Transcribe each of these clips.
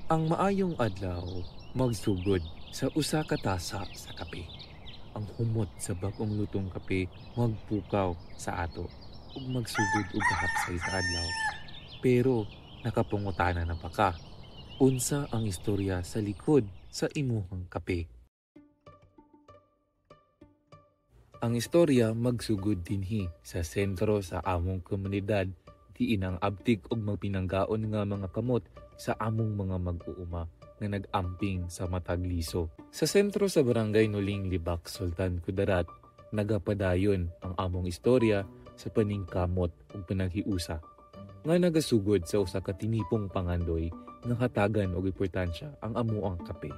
Ang maayong adlaw magsugod sa usa ka tasa sa kape. Ang humot sa bagong lutong kape magpukaw sa ato ug magsugod og kahapsay sa adlaw. Pero nakapungutana na pa ka. Unsa ang istorya sa likod sa imuhang kape? Ang istorya magsugod dinhi sa sentro sa among komunidad diin ang abtik og magpinanggaon nga mga kamot sa among mga mag-uuma nga nag-amping sa matag liso. Sa sentro sa barangay Nuling Libak, Sultan Kudarat, nagapadayon ang among istorya sa paningkamot ug panaghiusa nga nagasugod sa usa ka tinipong pangandoy nga hatagan og importansya ang amuang kape.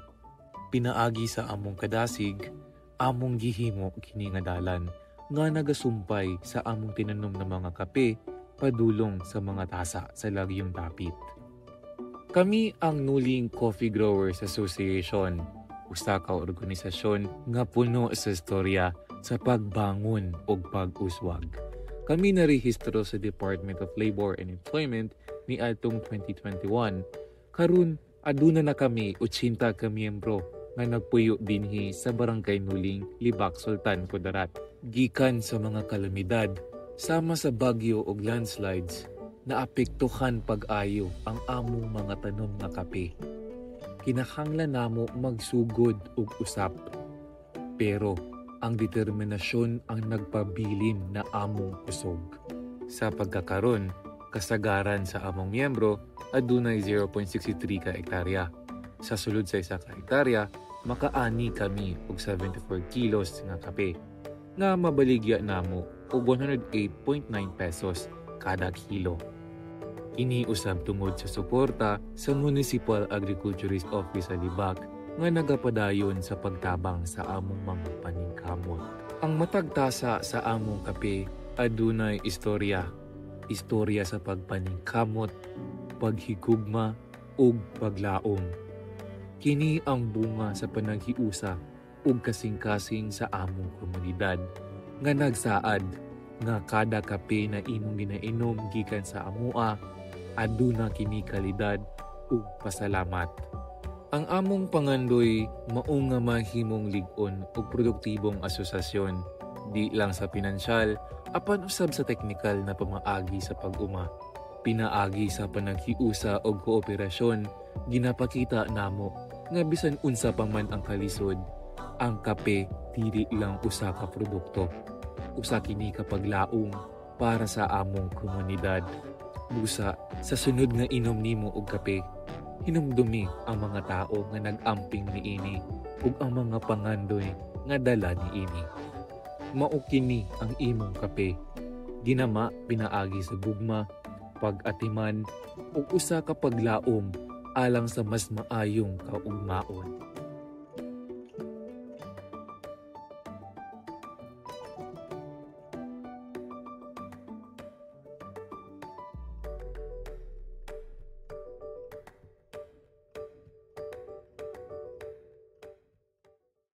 Pinaagi sa among kadasig, among gihimo kini nga dalan nga nagasumpay sa among tinanom na mga kape padulong sa mga tasa sa lagyong dapit. Kami ang Nuling Coffee Growers Association, usa ka organisasyon nga puno sa istorya sa pagbangon ug pag-uswag. Kami narehistro sa Department of Labor and Employment ni atong 2021. Karon aduna na kami 80 ka miyembro nga nagpuyo dinhi sa Barangay Nuling, Libak, Sultan Kudarat. Gikan sa mga kalamidad sama sa bagyo ug landslides, naapektuhan pag-ayo ang among mga tanom nga kape. Kinahanglan namo magsugod ug usap. Pero ang determinasyon ang nagpabilin na among kusog. Sa pagkakaron, kasagaran sa among miyembro adunay 0.63 ka hektarya. Sa sulod sa isa ka hektarya, makaani kami og 74 kilos nga kape nga mabaligya namo og 108.9 pesos kada kilo. Kini usab tungod sa suporta sa Municipal Agriculturist Office sa Libak nga nagapadayon sa pagtabang sa among mga paningkamot. Ang matagtasa sa among kape adunay istorya. Istorya sa pagpaningkamot, paghigugma ug paglaom. Kini ang bunga sa panaghiusa ug kasing-kasing sa among komunidad nga nagsaad nga kada kape na imong ginainom gikan sa amua aduna kini kalidad ug pasalamat. Ang among pangandoy mao nga mahimong lig-on ug produktibong asosasyon di lang sa pinansyal apan usab sa teknikal na pamaagi sa pag-uma. Pinaagi sa panaghiusa ug kooperasyon, ginapakita namo nga bisan unsa pa man ang kalisod, ang kape dili lang usa ka produkto. Usa kini ka paglaom para sa among komunidad. Busa sa sunod nga inom nimo og kape, hinumdumi ang mga tao nga nag-amping niini ug ang mga pangandoy nga dala niini. Mao kini ang imong kape. Ginama pinaagi sa gugma, pag-atiman ug usa ka paglaom alang sa mas maayong kaugmaon.